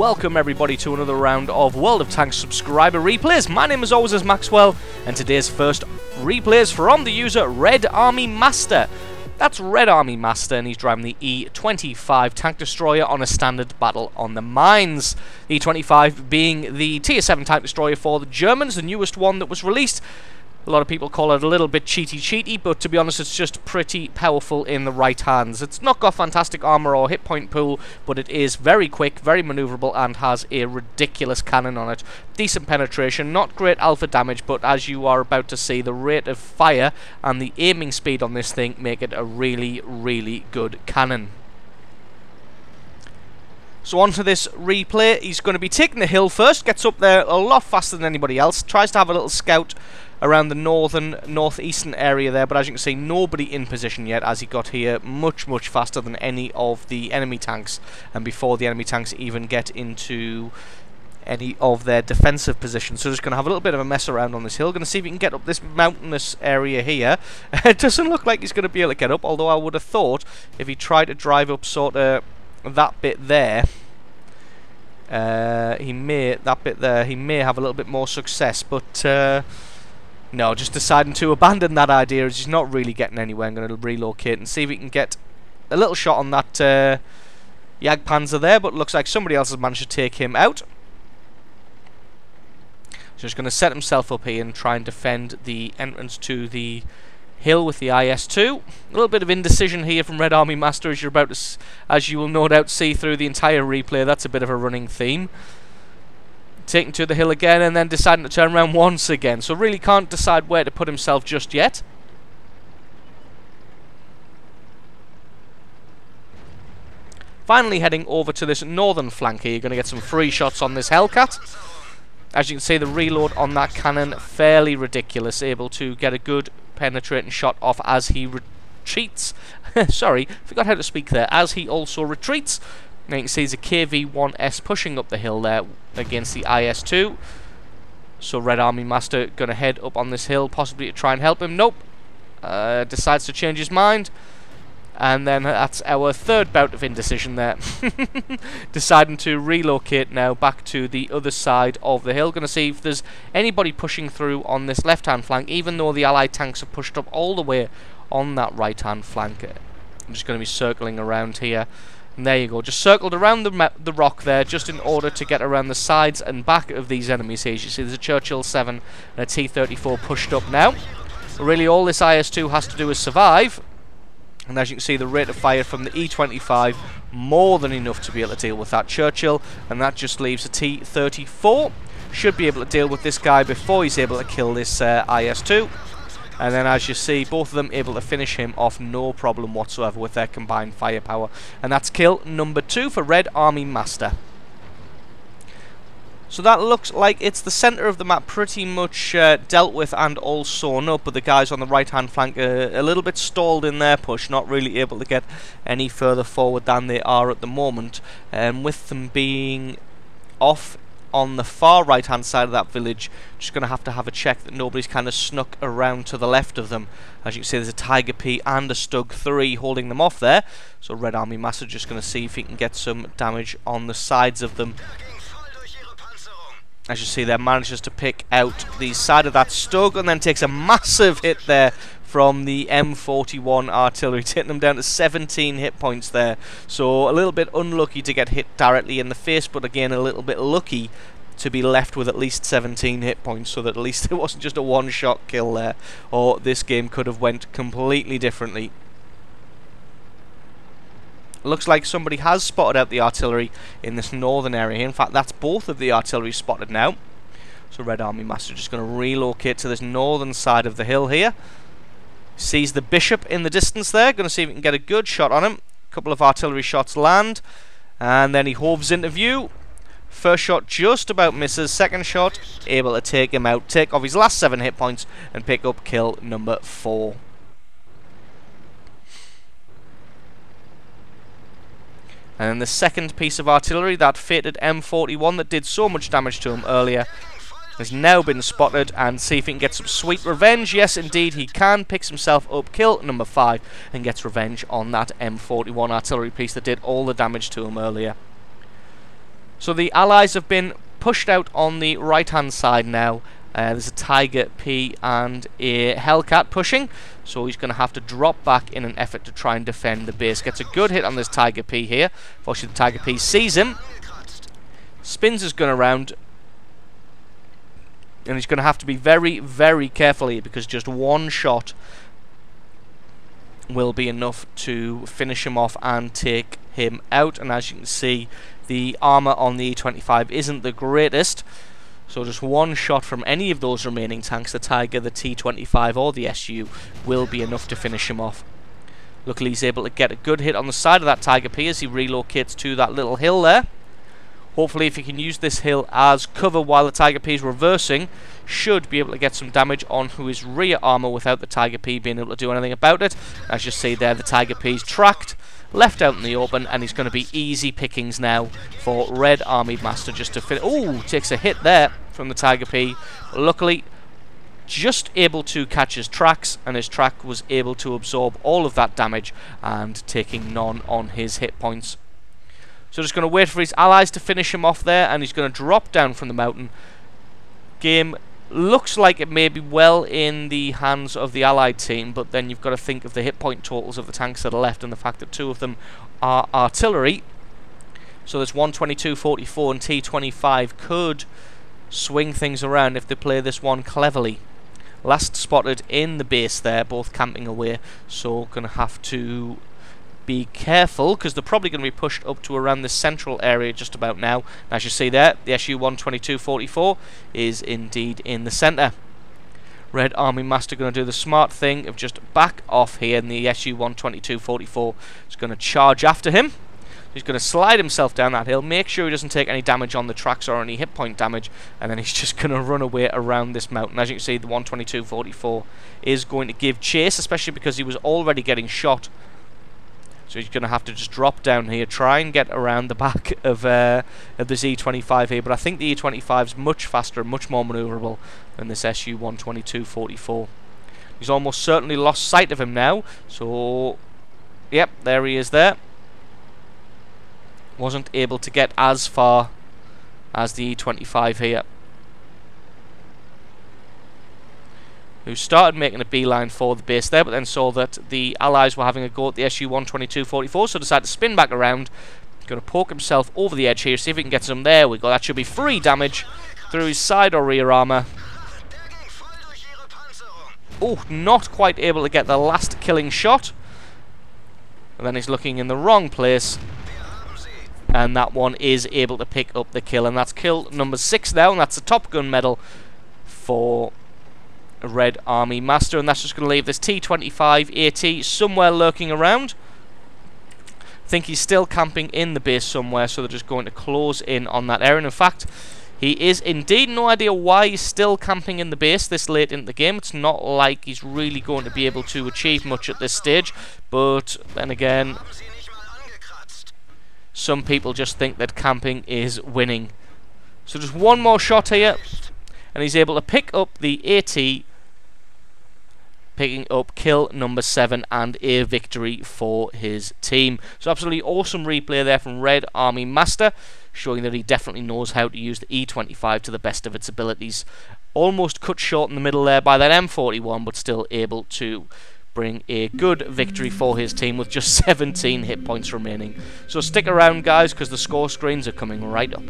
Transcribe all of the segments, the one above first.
welcome everybody to another round of World of Tanks subscriber replays. My name as always is Maxwell, and today's first replay is from the user Red Army Master. That's Red Army Master, and he's driving the E25 tank destroyer on a standard battle on the mines. The E25 being the tier 7 tank destroyer for the Germans, the newest one that was released. A lot of people call it a little bit cheaty, but to be honest, it's just pretty powerful in the right hands. It's not got fantastic armor or hit point pool, but it is very quick, very maneuverable, and has a ridiculous cannon on it. Decent penetration, not great alpha damage, but as you are about to see, the rate of fire and the aiming speed on this thing make it a really, really good cannon. So on to this replay. He's going to be taking the hill first, gets up there a lot faster than anybody else, tries to have a little scout around the northeastern area there, but as you can see, nobody in position yet as he got here much faster than any of the enemy tanks, and before the enemy tanks even get into any of their defensive positions. So just going to have a little bit of a mess around on this hill. Going to see if he can get up this mountainous area here. It doesn't look like he's going to be able to get up, although I would have thought if he tried to drive up sort of that bit there, he may have a little bit more success, but no, just deciding to abandon that idea as he's not really getting anywhere. I'm going to relocate and see if he can get a little shot on that Jagdpanzer there, but looks like somebody else has managed to take him out. So he's going to set himself up here and try and defend the entrance to the hill with the IS-2. A little bit of indecision here from Red Army Master, as you're about to, as you will no doubt see through the entire replay. That's a bit of a running theme. Taking to the hill again and then deciding to turn around once again. So really can't decide where to put himself just yet. Finally heading over to this northern flank here. You're going to get some free shots on this Hellcat. As you can see, the reload on that cannon fairly ridiculous. Able to get a good penetrating shot off as he retreats. Sorry, forgot how to speak there. As he also retreats. Now you can see there's a KV-1S pushing up the hill there against the IS-2. So Red Army Master going to head up on this hill, possibly to try and help him. Nope. Decides to change his mind. And then that's our third bout of indecision there. Deciding to relocate now back to the other side of the hill. Going to see if there's anybody pushing through on this left-hand flank, even though the Allied tanks are pushed up all the way on that right-hand flank. I'm just going to be circling around here. And there you go, just circled around the rock there, just in order to get around the sides and back of these enemies here. As you see, there's a Churchill 7 and a T-34 pushed up now. But really, all this IS-2 has to do is survive. And as you can see, the rate of fire from the E25, more than enough to be able to deal with that Churchill. And that just leaves a T-34. Should be able to deal with this guy before he's able to kill this IS-2. And then, as you see, both of them able to finish him off no problem whatsoever with their combined firepower. And that's kill number 2 for Red Army Master. So that looks like it's the centre of the map pretty much dealt with and all sewn up, but the guys on the right-hand flank are a little bit stalled in their push, not really able to get any further forward than they are at the moment. And with them being off on the far right hand side of that village, just going to have a check that nobody's kind of snuck around to the left of them. As you can see, there's a Tiger P and a Stug 3 holding them off there. So Red Army Master just going to see if he can get some damage on the sides of them. As you see there, manages to pick out the side of that Stug and then takes a massive hit there from the M41 artillery, taking them down to 17 hit points there. So a little bit unlucky to get hit directly in the face, but again a little bit lucky to be left with at least 17 hit points, so that at least it wasn't just a one-shot kill there, or this game could have went completely differently. Looks like somebody has spotted out the artillery in this northern area. In fact, that's both of the artillery spotted now. So Red Army Master just going to relocate to this northern side of the hill here. Sees the Bishop in the distance there. Going to see if he can get a good shot on him. A couple of artillery shots land. And then he hoves into view. First shot just about misses. Second shot able to take him out. Take off his last 7 hit points and pick up kill number 4. And then the second piece of artillery, that fated M41 that did so much damage to him earlier, has now been spotted, and see if he can get some sweet revenge. Yes, indeed he can. Picks himself up, kill number 5, and gets revenge on that M41 artillery piece that did all the damage to him earlier. So the Allies have been pushed out on the right hand side now. There's a Tiger P and a Hellcat pushing, so he's going to have to drop back in an effort to try and defend the base. Gets a good hit on this Tiger P here. Fortunately the Tiger P sees him, spins his gun around, and he's going to have to be very, very careful here, because just one shot will be enough to finish him off and take him out. And as you can see, the armor on the E25 isn't the greatest, so just one shot from any of those remaining tanks, the Tiger, the T25 or the SU, will be enough to finish him off. Luckily he's able to get a good hit on the side of that Tiger P as he relocates to that little hill there. Hopefully if he can use this hill as cover while the Tiger P is reversing, should be able to get some damage onto his rear armor without the Tiger P being able to do anything about it. As you see there, the Tiger P is tracked, left out in the open, and he's going to be easy pickings now for Red Army Master just to finish. Oh, takes a hit there from the Tiger P. Luckily, just able to catch his tracks, and his track was able to absorb all of that damage and taking none on his hit points. So just going to wait for his allies to finish him off there, and he's going to drop down from the mountain. Game looks like it may be well in the hands of the allied team, but then you've got to think of the hit point totals of the tanks that are left and the fact that two of them are artillery. So this 122-44 and T25 could swing things around if they play this one cleverly. Last spotted in the base there, both camping away, so going to have to be careful, because they're probably going to be pushed up to around the central area just about now. As you see there, the SU 122-44 is indeed in the centre. Red Army Master going to do the smart thing of just back off here, and the SU 122-44 is going to charge after him. He's going to slide himself down that hill, make sure he doesn't take any damage on the tracks or any hit point damage, and then he's just going to run away around this mountain. As you can see, the 122-44 is going to give chase, especially because he was already getting shot. So he's going to have to just drop down here, try and get around the back of this E25 here. But I think the E25 is much faster and much more manoeuvrable than this SU 122-44. He's almost certainly lost sight of him now. So, yep, there he is there. Wasn't able to get as far as the E25 here, who started making a beeline for the base there, but then saw that the allies were having a go at the SU 122-44, so decided to spin back around. Going to poke himself over the edge here, see if he can get some. There we go, that should be free damage through his side or rear armor. Oh, not quite able to get the last killing shot, and then he's looking in the wrong place, and that one is able to pick up the kill, and that's kill number 6 now, and that's the Top Gun medal for Red Army Master. And that's just going to leave this T25 AT somewhere lurking around. I think he's still camping in the base somewhere, so they're just going to close in on that area. And in fact, he is indeed. No idea why he's still camping in the base this late into the game. It's not like he's really going to be able to achieve much at this stage, but then again, some people just think that camping is winning. So just one more shot here, and he's able to pick up the AT, picking up kill number 7 and a victory for his team. So absolutely awesome replay there from Red Army Master, showing that he definitely knows how to use the E25 to the best of its abilities. Almost cut short in the middle there by that M41, but still able to bring a good victory for his team with just 17 hit points remaining. So stick around, guys, because the score screens are coming right up.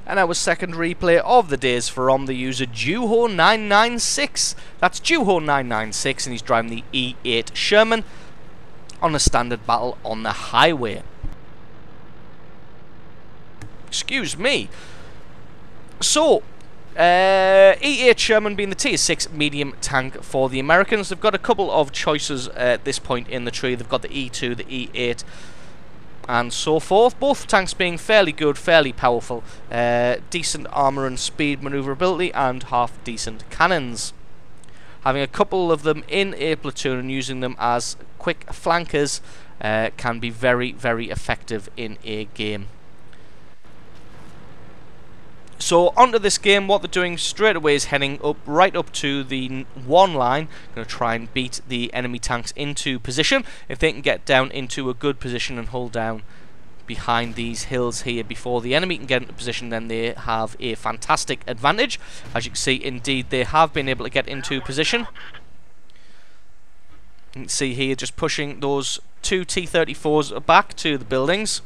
And our second replay of the day is from the user Juho996. That's Juho996, and he's driving the E8 Sherman on a standard battle on the highway. Excuse me. So, E8 Sherman being the tier 6 medium tank for the Americans. They've got a couple of choices at this point in the tree. They've got the E2, the E8, and so forth. Both tanks being fairly good, fairly powerful, decent armour and speed manoeuvrability, and half decent cannons. Having a couple of them in a platoon and using them as quick flankers can be very, very effective in a game. So onto this game, what they're doing straight away is heading up right up to the 1 line. Going to try and beat the enemy tanks into position. If they can get down into a good position and hold down behind these hills here before the enemy can get into position, then they have a fantastic advantage. As you can see, indeed, they have been able to get into position. You can see here just pushing those 2 T-34s back to the buildings,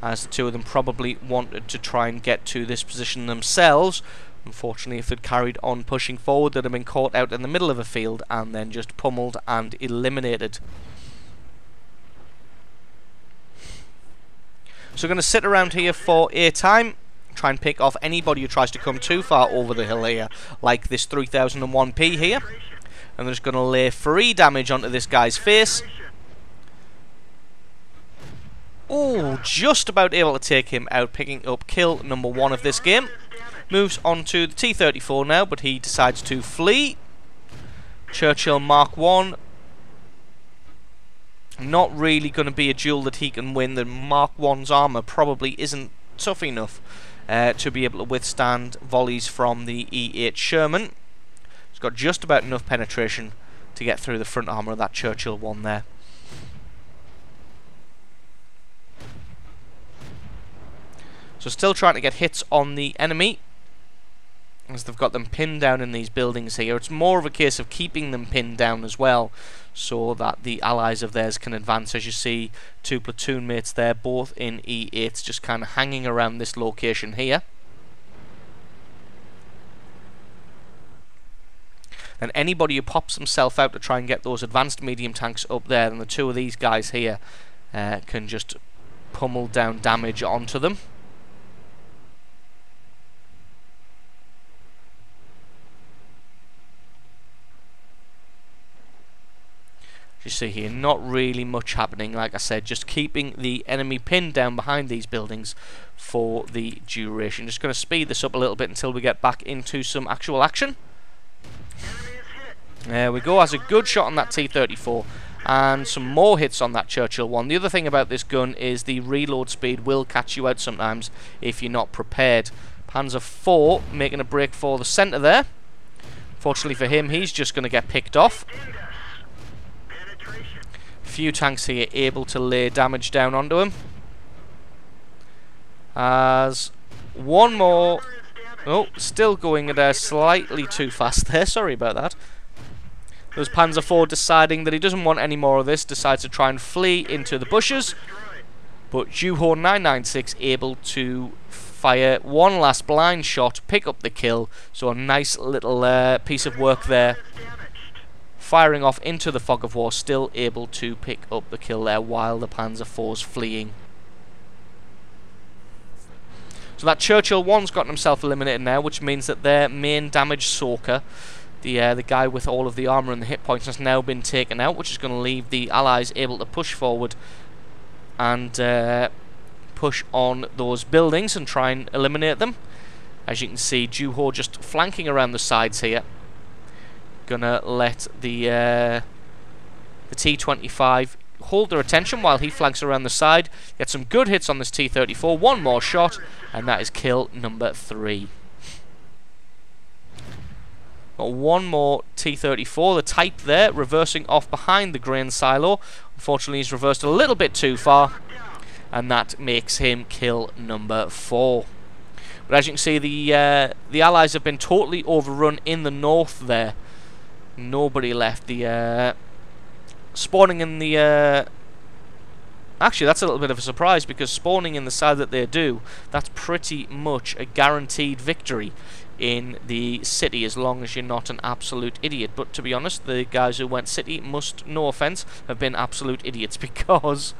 as the 2 of them probably wanted to try and get to this position themselves. Unfortunately, if they'd carried on pushing forward, they'd have been caught out in the middle of a field and then just pummeled and eliminated. So we're going to sit around here for a time, try and pick off anybody who tries to come too far over the hill here, like this 3001P here. And they're just going to lay free damage onto this guy's face. Oh, just about able to take him out, picking up kill number 1 of this game. Moves on to the T-34 now, but he decides to flee. Churchill Mark 1. Not really going to be a duel that he can win. The Mark 1's armour probably isn't tough enough to be able to withstand volleys from the E8 Sherman. It's got just about enough penetration to get through the front armour of that Churchill 1 there. So still trying to get hits on the enemy, as they've got them pinned down in these buildings here. It's more of a case of keeping them pinned down as well, so that the allies of theirs can advance. As you see, 2 platoon mates there, both in E8s, just kind of hanging around this location here. And anybody who pops himself out to try and get those advanced medium tanks up there, then the 2 of these guys here can just pummel down damage onto them. You see here, not really much happening, like I said, just keeping the enemy pinned down behind these buildings for the duration. Just going to speed this up a little bit until we get back into some actual action. There we go, has a good shot on that T-34 and some more hits on that Churchill 1. The other thing about this gun is the reload speed will catch you out sometimes if you're not prepared. Panzer IV making a break for the centre there. Fortunately for him, he's just going to get picked off. Few tanks here able to lay damage down onto him. As one more... Oh, still going at slightly too fast there, sorry about that. There's Panzer IV deciding that he doesn't want any more of this, decides to try and flee into the bushes. But Juho 996 able to fire one last blind shot, pick up the kill. So a nice little piece of work there. Firing off into the fog of war, still able to pick up the kill there while the Panzer IV's fleeing. So that Churchill 1's gotten himself eliminated now, which means that their main damage soaker, the guy with all of the armour and the hit points, has now been taken out, which is going to leave the Allies able to push forward and push on those buildings and try and eliminate them. As you can see, Juho just flanking around the sides here. Gonna let the T25 hold their attention while he flanks around the side. Get some good hits on this T34. One more shot, and that is kill number 3. Got one more T34, the Type there, reversing off behind the grain silo. Unfortunately, he's reversed a little bit too far, and that makes him kill number 4. But as you can see, the Allies have been totally overrun in the north there. Nobody left. The spawning in the actually, that's a little bit of a surprise, because spawning in the side that they do, that's pretty much a guaranteed victory in the city, as long as you're not an absolute idiot. But to be honest, the guys who went city must, no offense, have been absolute idiots, because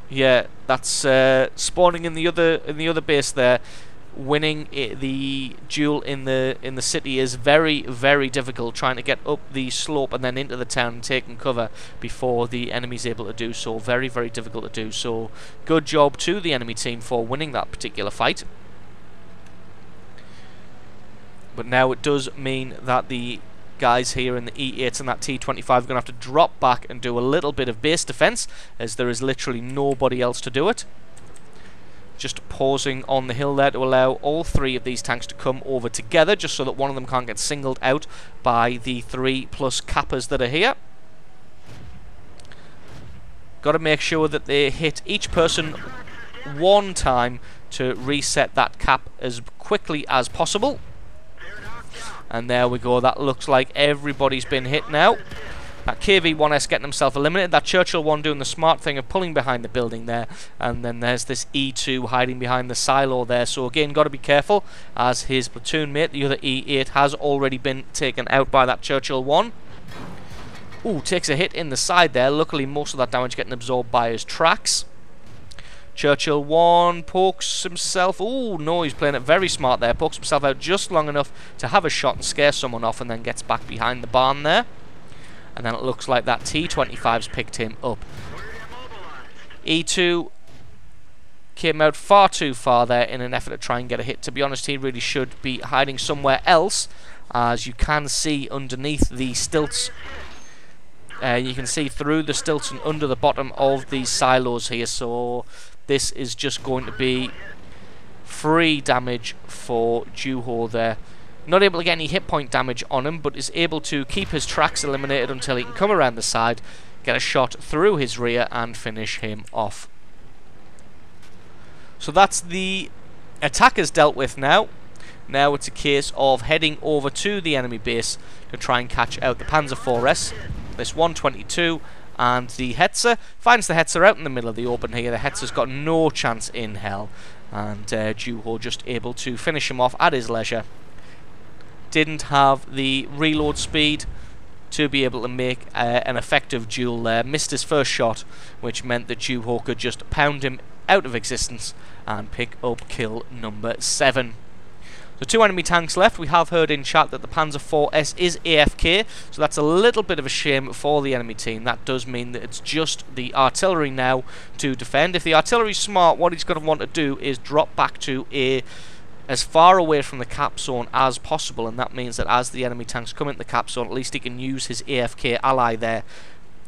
Yeah, that's spawning in the other base there. Winning the duel in the city is very, very difficult. Trying to get up the slope and then into the town and taking cover before the enemy's able to do so. Very, very difficult to do. So good job to the enemy team for winning that particular fight. But now it does mean that the guys here in the E8 and that T25 are going to have to drop back and do a little bit of base defense, as there is literally nobody else to do it. Just pausing on the hill there to allow all three of these tanks to come over together, just so that one of them can't get singled out by the 3+ cappers that are here. Got to make sure that they hit each person one time to reset that cap as quickly as possible. And there we go, that looks like everybody's been hit now. That KV-1S getting himself eliminated. That Churchill 1 doing the smart thing of pulling behind the building there. And then there's this E2 hiding behind the silo there. So again, got to be careful, as his platoon mate, the other E8, has already been taken out by that Churchill 1. Ooh, takes a hit in the side there. Luckily, most of that damage getting absorbed by his tracks. Churchill 1 pokes himself. Ooh, no, he's playing it very smart there. Pokes himself out just long enough to have a shot and scare someone off, and then gets back behind the barn there. And then it looks like that T25's picked him up. E2 came out far too far there in an effort to try and get a hit. To be honest, he really should be hiding somewhere else, as you can see underneath the stilts. You can see through the stilts and under the bottom of these silos here. So this is just going to be free damage for Juho there. Not able to get any hit point damage on him, but is able to keep his tracks eliminated until he can come around the side, get a shot through his rear and finish him off. So that's the attackers dealt with now. Now it's a case of heading over to the enemy base to try and catch out the Panzer IVs. This 122 and the Hetzer. Finds the Hetzer out in the middle of the open here. The Hetzer's got no chance in hell, and Juho just able to finish him off at his leisure. Didn't have the reload speed to be able to make an effective duel there. Missed his first shot, which meant that Juho could just pound him out of existence and pick up kill number 7. So 2 enemy tanks left. We have heard in chat that the Panzer IVs is AFK, so that's a little bit of a shame for the enemy team. That does mean that it's just the artillery now to defend. If the artillery's smart, what he's going to want to do is drop back to as far away from the cap zone as possible, and that means that as the enemy tanks come into the cap zone, at least he can use his AFK ally there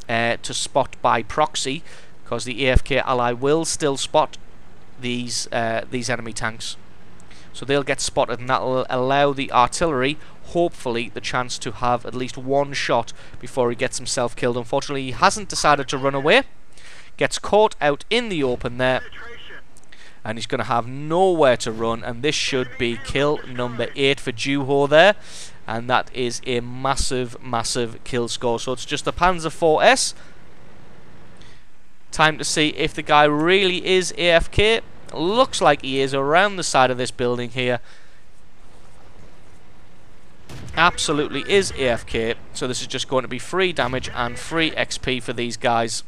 to spot by proxy, because the AFK ally will still spot these enemy tanks. So they'll get spotted, and that will allow the artillery, hopefully, the chance to have at least one shot before he gets himself killed. Unfortunately, he hasn't decided to run away. Gets caught out in the open there, and he's going to have nowhere to run, and this should be kill number 8 for Juho there, and that is a massive, massive kill score. So it's just the Panzer IVs. Time to see if the guy really is AFK. Looks like he is around the side of this building here. Absolutely is AFK, so this is just going to be free damage and free XP for these guys.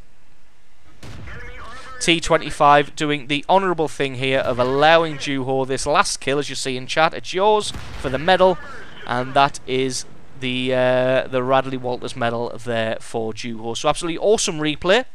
T25 doing the honourable thing here of allowing Juho this last kill, as you see in chat. It's yours for the medal, and that is the Radley Walters medal there for Juho. So absolutely awesome replay,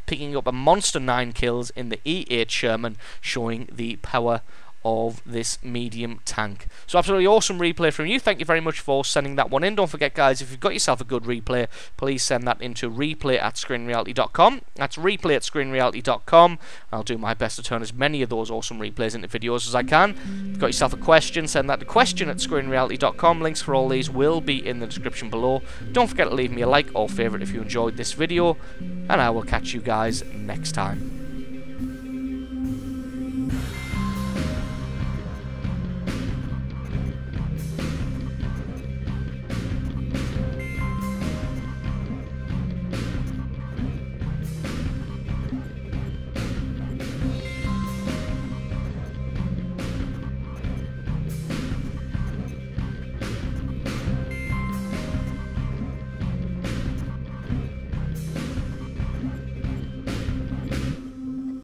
picking up a monster 9 kills in the E8 Sherman, showing the power of this medium tank. So absolutely awesome replay from you. Thank you very much for sending that one in. Don't forget, guys, if you've got yourself a good replay, please send that into replay@screenreality.com. That's replay@screenreality.com. I'll do my best to turn as many of those awesome replays into videos as I can. If you've got yourself a question, send that to question@screenreality.com. Links for all these will be in the description below. Don't forget to leave me a like or favourite if you enjoyed this video, and I will catch you guys next time.